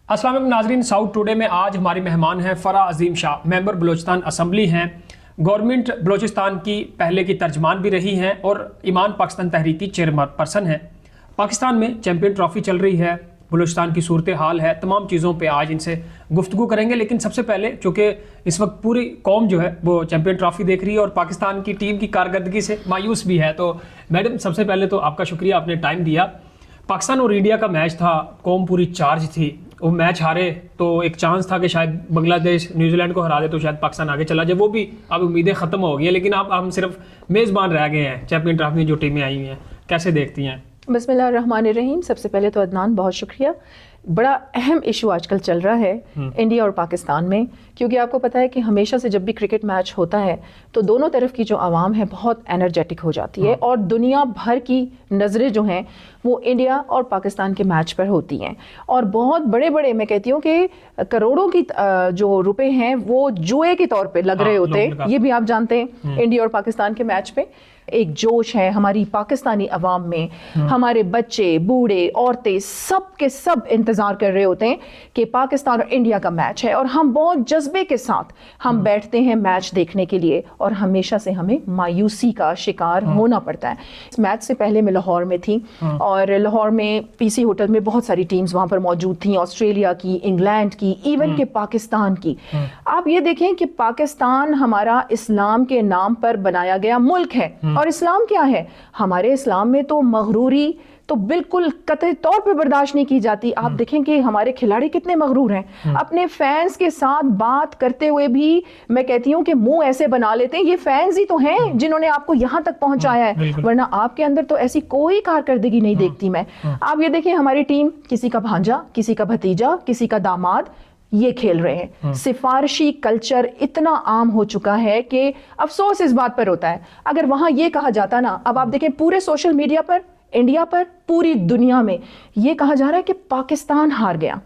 अस्सलाम वालेकुम नाज़रीन, साउथ टुडे में आज हमारी मेहमान हैं फ़रा अज़ीम शाह। मेंबर बलोचिस्तान असम्बली हैं, गवर्नमेंट बलोचिस्तान की पहले की तर्जमान भी रही हैं और ईमान पाकिस्तान तहरीक की चेयरपर्सन हैं। पाकिस्तान में चैम्पियन ट्रॉफ़ी चल रही है, बलूचिस्तान की सूरत हाल है, तमाम चीज़ों पे आज इनसे गुफ्तगू करेंगे। लेकिन सबसे पहले चूँकि इस वक्त पूरी कौम जो है वो चैम्पियन ट्रॉफ़ी देख रही है और पाकिस्तान की टीम की कारकर्दगी से मायूस भी है, तो मैडम सबसे पहले तो आपका शुक्रिया, आपने टाइम दिया। पाकिस्तान और इंडिया का मैच था, कौम पूरी चार्ज थी, वो मैच हारे तो एक चांस था कि शायद बांग्लादेश न्यूजीलैंड को हरा दे तो शायद पाकिस्तान आगे चला जाए, वो भी अब उम्मीदें ख़त्म हो गई हैं। लेकिन अब हम सिर्फ मेज़बान रह गए हैं चैम्पियन ट्रॉफी में जो टीमें आई हुई हैं, कैसे देखती हैं? बिस्मिल्लाहिर्रहमानिर्रहीम। सबसे पहले तो अदनान बहुत शुक्रिया। बड़ा अहम इशू आजकल चल रहा है इंडिया और पाकिस्तान में, क्योंकि आपको पता है कि हमेशा से जब भी क्रिकेट मैच होता है तो दोनों तरफ की जो आवाम है बहुत एनर्जेटिक हो जाती है और दुनिया भर की नज़रें जो हैं वो इंडिया और पाकिस्तान के मैच पर होती हैं और बहुत बड़े बड़े, मैं कहती हूँ कि करोड़ों की जो रुपए हैं वो जुए के तौर पे लग रहे होते हैं। ये भी आप जानते हैं इंडिया और पाकिस्तान के मैच पे एक जोश है हमारी पाकिस्तानी अवाम में, हमारे बच्चे, बूढ़े, औरतें सब के सब इंतज़ार कर रहे होते हैं कि पाकिस्तान और इंडिया का मैच है और हम बहुत जज्बे के साथ हम बैठते हैं मैच देखने के लिए और हमेशा से हमें मायूसी का शिकार होना पड़ता है। इस मैच से पहले मैं लाहौर में थी और लाहौर में पीसी होटल में बहुत सारी टीम्स वहाँ पर मौजूद थी, ऑस्ट्रेलिया की, इंग्लैंड की, इवन के पाकिस्तान की। आप ये देखें कि पाकिस्तान हमारा इस्लाम के नाम पर बनाया गया मुल्क है और इस्लाम क्या है? हमारे इस्लाम में तो मगरूरी तो बिल्कुल कतई तौर पे बर्दाश्त नहीं की जाती। आप देखें कि हमारे खिलाड़ी कितने मगरूर हैं, अपने फैंस के साथ बात करते हुए भी मैं कहती हूँ कि मुंह ऐसे बना लेते हैं, ये फैंस ही तो हैं जिन्होंने आपको यहाँ तक पहुंचाया है, वरना आपके अंदर तो ऐसी कोई कारकर्दगी नहीं देखती मैं। आप ये देखें हमारी टीम, किसी का भांजा, किसी का भतीजा, किसी का दामाद, ये खेल रहे हैं। सिफारिशी कल्चर इतना आम हो चुका है कि अफसोस इस बात पर होता है, अगर वहां ये कहा जाता ना, अब आप देखें पूरे सोशल मीडिया पर, इंडिया पर, पूरी दुनिया में ये कहा जा रहा है कि पाकिस्तान हार गया।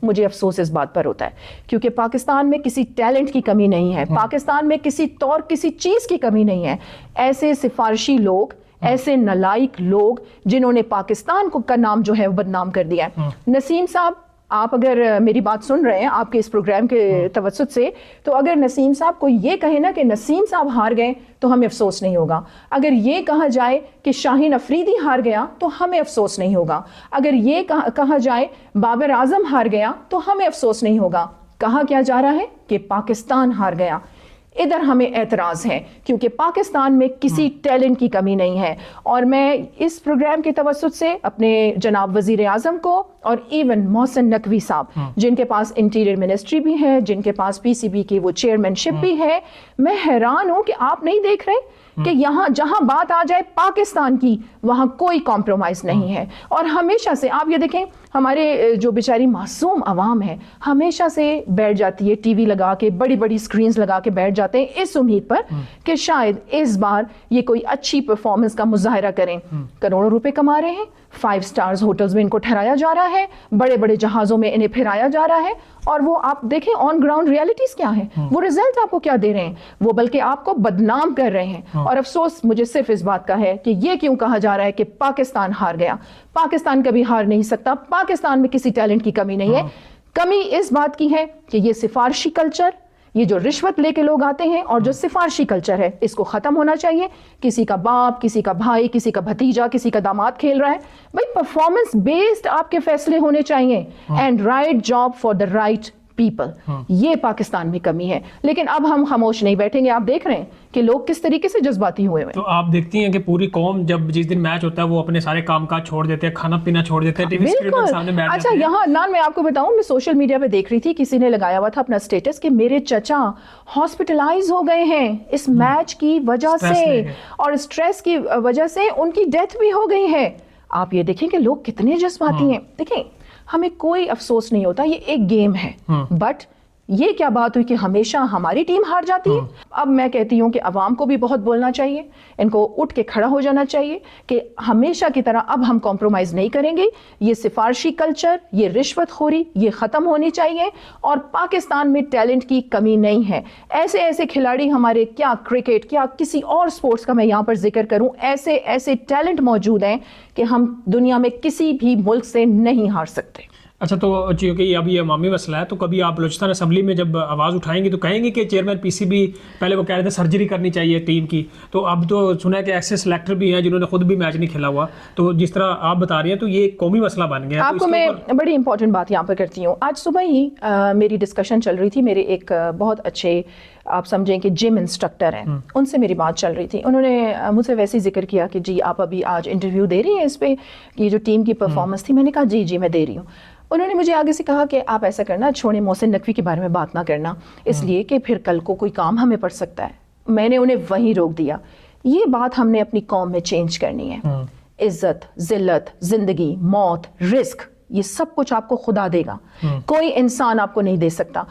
मुझे अफसोस इस बात पर होता है क्योंकि पाकिस्तान में किसी टैलेंट की कमी नहीं है, पाकिस्तान में किसी तौर किसी चीज की कमी नहीं है। ऐसे सिफारिशी लोग, ऐसे नलायक लोग जिन्होंने पाकिस्तान को का नाम जो है बदनाम कर दिया है। नसीम साहब, आप अगर मेरी बात सुन रहे हैं आपके इस प्रोग्राम के तवज्जुद से, तो अगर नसीम साहब को ये कहे ना कि नसीम साहब हार गए तो हमें अफसोस नहीं होगा। अगर ये कहा जाए कि शाहीन अफरीदी हार गया तो हमें अफसोस नहीं होगा। अगर ये कहा जाए बाबर आजम हार गया तो हमें अफसोस नहीं होगा। कहा क्या जा रहा है कि पाकिस्तान हार गया। इधर हमें एतराज़ है क्योंकि पाकिस्तान में किसी टैलेंट की कमी नहीं है। और मैं इस प्रोग्राम के तवज्जुद से अपने जनाब वज़ीर आज़म को और इवन मोहसिन नकवी साहब जिनके पास इंटीरियर मिनिस्ट्री भी है, जिनके पास पीसीबी की वो चेयरमैनशिप भी है, मैं हैरान हूं कि आप नहीं देख रहे कि यहाँ जहां बात आ जाए पाकिस्तान की वहां कोई कॉम्प्रोमाइज नहीं है। और हमेशा से आप ये देखें हमारे जो बेचारी मासूम अवाम है हमेशा से बैठ जाती है टीवी लगा के, बड़ी बड़ी स्क्रीन्स लगा के बैठ जाते हैं इस उम्मीद पर कि शायद इस बार ये कोई अच्छी परफॉर्मेंस का मुजाहरा करें। करोड़ों रुपए कमा रहे हैं, 5 स्टार्स होटल्स में इनको ठहराया जा रहा है, बड़े बड़े जहाजों में इन्हें फिराया जा रहा है और वो आप देखें ऑन ग्राउंड रियलिटीज क्या है, वो रिजल्ट आपको क्या दे रहे हैं, वो बल्कि आपको बदनाम कर रहे हैं। और अफसोस मुझे सिर्फ इस बात का है कि ये क्यों कहा जा रहा है कि पाकिस्तान हार गया। पाकिस्तान कभी हार नहीं सकता, पाकिस्तान में किसी टैलेंट की कमी नहीं है। कमी इस बात की है कि ये सिफारिशी कल्चर, ये जो रिश्वत लेके लोग आते हैं और जो सिफारिशी कल्चर है, इसको खत्म होना चाहिए। किसी का बाप, किसी का भाई, किसी का भतीजा, किसी का दामाद खेल रहा है, भाई परफॉर्मेंस बेस्ड आपके फैसले होने चाहिए and right job for the right people. ये पाकिस्तान में कमी है। लेकिन अब हम खामोश नहीं बैठेंगे। आप देख रहे हैं कि लोग किस तरीके से जज्बाती हुए हैं। तो आप देखती हैं कि पूरी कौम जब जिस दिन मैच होता है वो अपने सारे कामकाज छोड़ देते हैं, खाना पीना छोड़ देते हैं, टीवी स्क्रीन के सामने बैठ जाते हैं। अच्छा, यहाँ अदनान मैं आपको बताऊं, मैं सोशल मीडिया पे देख रही थी, किसी ने लगाया हुआ था अपना स्टेटस कि मेरे चचा हॉस्पिटलाइज हो गए हैं इस मैच की वजह से और स्ट्रेस की वजह से उनकी डेथ भी हो गई है। आप ये देखें कि लोग कितने जज्बाती हैं। देखें, हमें कोई अफसोस नहीं होता, ये एक गेम है, बट ये क्या बात हुई कि हमेशा हमारी टीम हार जाती है। अब मैं कहती हूँ कि अवाम को भी बहुत बोलना चाहिए, इनको उठ के खड़ा हो जाना चाहिए कि हमेशा की तरह अब हम कॉम्प्रोमाइज नहीं करेंगे। ये सिफारिशी कल्चर, ये रिश्वतखोरी, ये खत्म होनी चाहिए और पाकिस्तान में टैलेंट की कमी नहीं है। ऐसे ऐसे खिलाड़ी हमारे, क्या क्रिकेट, क्या किसी और स्पोर्ट्स का मैं यहाँ पर जिक्र करूँ, ऐसे ऐसे टैलेंट मौजूद हैं कि हम दुनिया में किसी भी मुल्क से नहीं हार सकते। اچھا تو چونکہ اب یہ عوامی مسئلہ ہے تو کبھی آپ بلوچستان اسمبلی میں جب آواز اٹھائیں گے تو کہیں گے کہ چیئرمین پی سی بی پہلے وہ کہہ رہے تھے سرجری کرنی چاہیے ٹیم کی، تو اب تو سنا ہے کہ ایسے سلیکٹر بھی ہیں جنہوں نے خود بھی میچ نہیں کھیلا ہوا، تو جس طرح آپ بتا رہی ہیں تو یہ قومی مسئلہ بن گیا. آپ کو میں بڑی امپورٹنٹ بات یہاں پہ کرتی ہوں. آج صبح ہی میری ڈسکشن چل رہی تھی، میرے ایک بہت اچھے آپ سمجھیں کہ جم انسٹرکٹر ہیں، ان سے میری بات چل رہی تھی. انہوں نے مجھ سے ویسے ہی ذکر کیا کہ جی آپ ابھی آج انٹرویو دے رہی ہیں اس پہ، یہ جو ٹیم کی پرفارمنس تھی. میں نے کہا جی میں دے رہی ہوں. انہوں نے مجھے آگے سے کہا کہ آپ ایسا کرنا، چھوڑیں محسن نقوی کے بارے میں بات نہ کرنا، اس لیے کہ پھر کل کو کوئی کام ہمیں پڑ سکتا ہے. میں نے انہیں وہیں روک دیا. یہ بات ہم نے اپنی قوم میں چینج کرنی ہے. عزت، ذلت، زندگی، موت، رزق، یہ سب کچھ آپ کو خدا دے گا، کوئی انسان آپ کو نہیں دے سکتا.